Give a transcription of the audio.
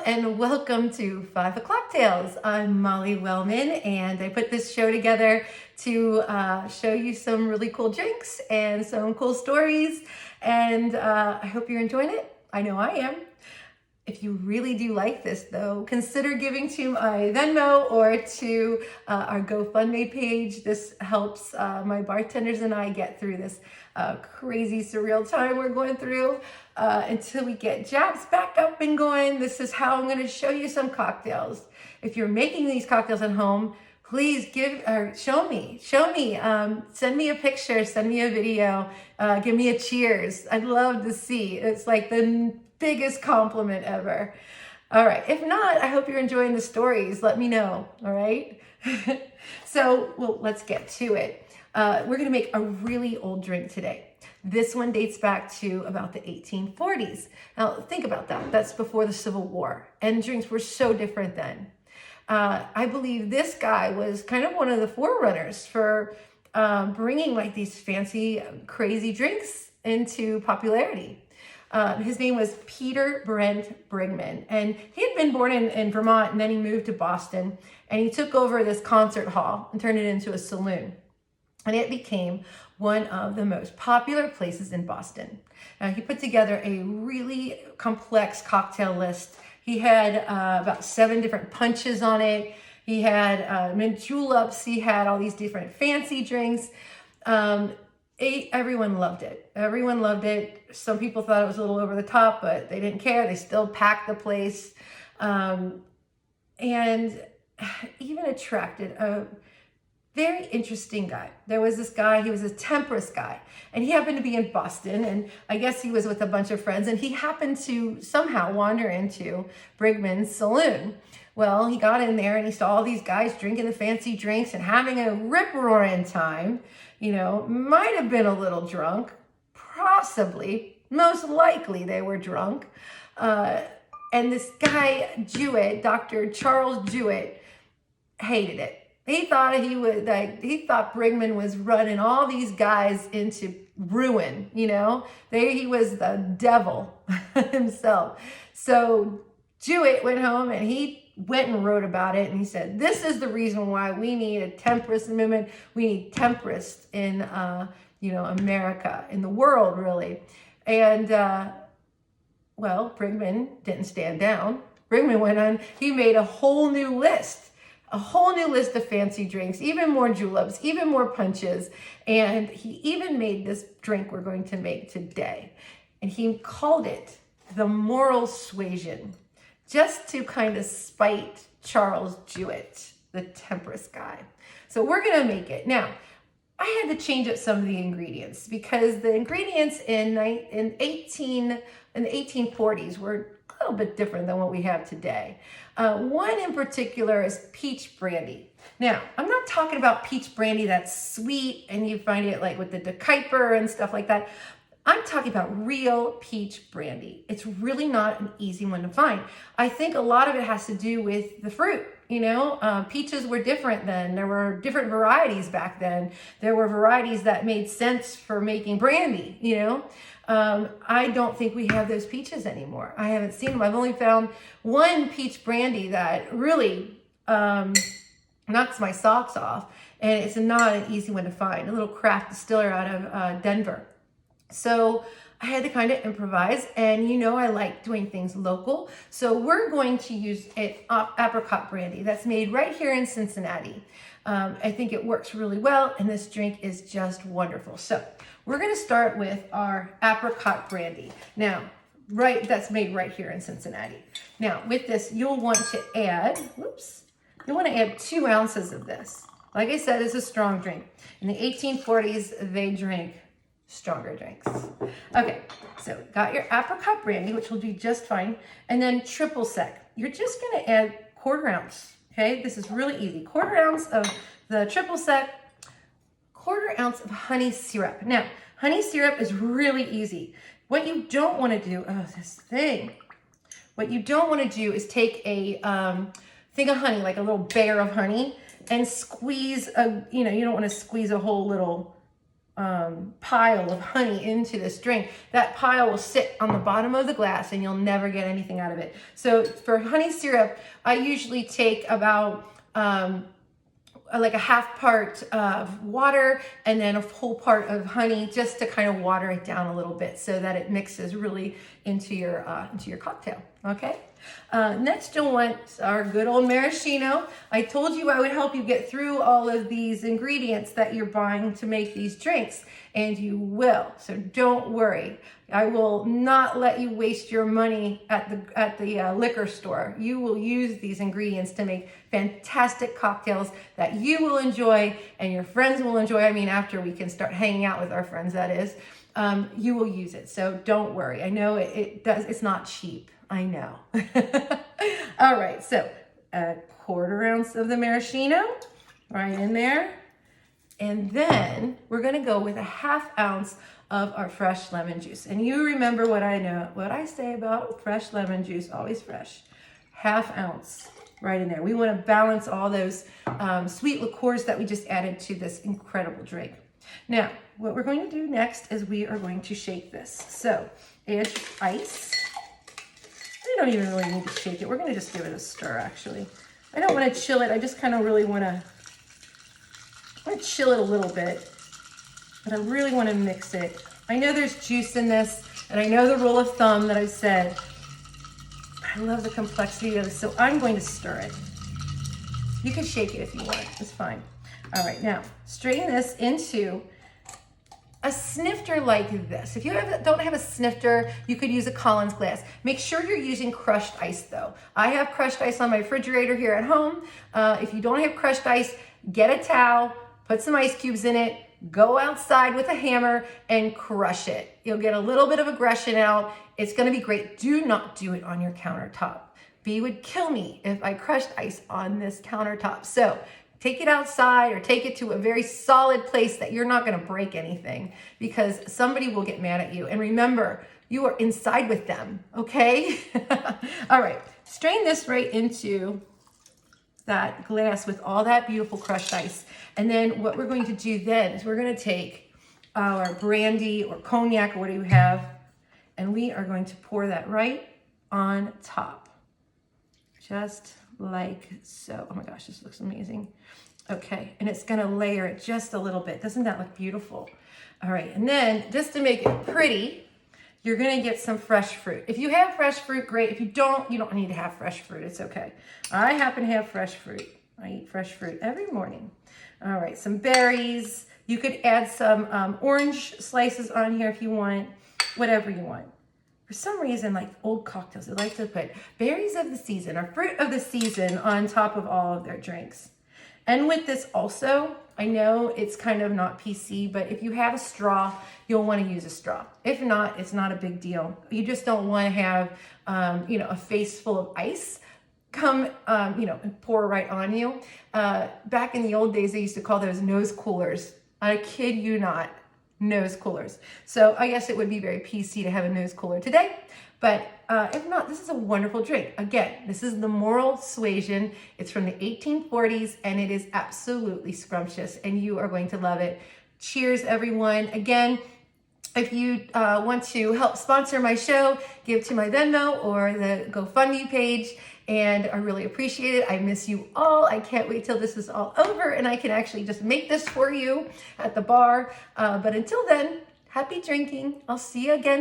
and welcome to 5 O'Clock Tales. I'm Molly Wellman, and I put this show together to show you some really cool drinks and some cool stories, and I hope you're enjoying it. I know I am. If you really do like this, though, consider giving to my Venmo or to our GoFundMe page. This helps my bartenders and I get through this crazy, surreal time we're going through until we get Japs back up and going. This is how I'm going to show you some cocktails. If you're making these cocktails at home, please show me. Send me a picture, send me a video, give me a cheers. I'd love to see. It's like the biggest compliment ever. All right. If not, I hope you're enjoying the stories. Let me know. All right. Well, let's get to it. We're going to make a really old drink today. This one dates back to about the 1840s. Now, think about that. That's before the Civil War, and drinks were so different then. I believe this guy was kind of one of the forerunners for bringing like these fancy, crazy drinks into popularity. His name was Peter Brent Brigman, and he had been born in Vermont, and then he moved to Boston, and he took over this concert hall and turned it into a saloon. And it became one of the most popular places in Boston. He put together a really complex cocktail list. He had about 7 different punches on it. He had mint juleps. He had all these different fancy drinks. Everyone loved it. Everyone loved it. Some people thought it was a little over the top, but they didn't care. They still packed the place. And even attracted a very interesting guy. There was this guy, he was a Tempest guy, and he happened to be in Boston, and I guess he was with a bunch of friends, and he happened to somehow wander into Brigman's saloon. Well, he got in there and he saw all these guys drinking the fancy drinks and having a rip-roaring time. You know, might have been a little drunk, possibly, most likely they were drunk. And this guy, Jewett, Dr. Charles Jewett, hated it. He thought Brigman was running all these guys into ruin, you know. He was the devil himself. So Jewett went home and he went and wrote about it, and he said, this is the reason why we need a temperance amendment. We need temperance in, America, in the world, really. And, Brigman didn't stand down. Brigman went on, he made a whole new list of fancy drinks, even more juleps, even more punches. And he even made this drink we're going to make today. And he called it the moral suasion, just to kind of spite Charles Jewett, the temperance guy. So we're going to make it. Now, I had to change up some of the ingredients because the ingredients in the 1840s were a little bit different than what we have today. One in particular is peach brandy. Now, I'm not talking about peach brandy that's sweet and you find it like with the De Kuyper and stuff like that. I'm talking about real peach brandy. It's really not an easy one to find. I think a lot of it has to do with the fruit. Peaches were different then. There were different varieties back then. There were varieties that made sense for making brandy, I don't think we have those peaches anymore. I haven't seen them. I've only found one peach brandy that really knocks my socks off, and it's not an easy one to find. A little craft distiller out of Denver. So I had to kind of improvise, and I like doing things local. So we're going to use an apricot brandy that's made right here in Cincinnati. I think it works really well, and this drink is just wonderful. So we're going to start with our apricot brandy. Now, that's made right here in Cincinnati. Now, with this, you'll want to add, 2 ounces of this. Like I said, it's a strong drink. In the 1840s, they drank stronger drinks. Okay, so got your apricot brandy, which will be just fine, and then triple sec. You're just going to add 1/4 ounce. Okay, this is really easy. 1/4 ounce of the triple sec, 1/4 ounce of honey syrup. Now, honey syrup is really easy. What you don't want to do, what you don't want to do is take a thing of honey, like a little bear of honey, and squeeze you don't want to squeeze a whole little pile of honey into this drink, that pile will sit on the bottom of the glass and you'll never get anything out of it. So for honey syrup, I usually take about like a half part of water and then a whole part of honey, just to kind of water it down a little bit so that it mixes really into your cocktail. Okay. Next you'll want our good old maraschino. I told you I would help you get through all of these ingredients that you're buying to make these drinks, and you will. So don't worry. I will not let you waste your money at the liquor store. You will use these ingredients to make fantastic cocktails that you will enjoy and your friends will enjoy. I mean, after we can start hanging out with our friends, that is, you will use it. So don't worry. I know it's not cheap. I know. All right, so a 1/4 ounce of the maraschino right in there. And then we're gonna go with a 1/2 ounce of our fresh lemon juice. And you remember what I say about fresh lemon juice, always fresh. 1/2 ounce right in there. We wanna balance all those sweet liqueurs that we just added to this incredible drink. Now, what we're going to do next is we are going to shake this. So add ice. You don't even really need to shake it. We're gonna just give it a stir, actually. I don't wanna chill it. I just kind of really wanna chill it a little bit, but I really wanna mix it. I know there's juice in this, and I know the rule of thumb that I've said. I love the complexity of this, so I'm going to stir it. You can shake it if you want, it's fine. All right, now strain this into a snifter like this. If you don't have a snifter, you could use a Collins glass. Make sure you're using crushed ice though. I have crushed ice on my refrigerator here at home. If you don't have crushed ice, get a towel, put some ice cubes in it, go outside with a hammer and crush it. You'll get a little bit of aggression out. It's gonna be great. Do not do it on your countertop. B would kill me if I crushed ice on this countertop. So take it outside or take it to a very solid place that you're not gonna break anything, because somebody will get mad at you. And remember, you are inside with them, okay? All right, strain this right into that glass with all that beautiful crushed ice. And then what we're going to do then is we're gonna take our brandy or cognac or whatever you have, and we are going to pour that right on top. Just like so. Oh my gosh, this looks amazing. Okay, and it's gonna layer it just a little bit. Doesn't that look beautiful? All right, and then just to make it pretty, you're gonna get some fresh fruit. If you have fresh fruit, great. If you don't need to have fresh fruit, it's okay. I happen to have fresh fruit. I eat fresh fruit every morning. All right, some berries. You could add some orange slices on here if you want, whatever you want. For some reason, like old cocktails, they like to put berries of the season or fruit of the season on top of all of their drinks. And with this also, I know it's kind of not PC, but if you have a straw, you'll want to use a straw. If not, it's not a big deal. You just don't want to have, a face full of ice come, and pour right on you. Back in the old days, they used to call those nose coolers. I kid you not. Nose coolers. So I guess it would be very PC to have a nose cooler today, but if not, this is a wonderful drink. Again, this is the Moral Suasion. It's from the 1840s and it is absolutely scrumptious and you are going to love it. Cheers, everyone. Again, if you want to help sponsor my show, give to my Venmo or the GoFundMe page. And I really appreciate it. I miss you all. I can't wait till this is all over and I can actually just make this for you at the bar. But until then, happy drinking. I'll see you again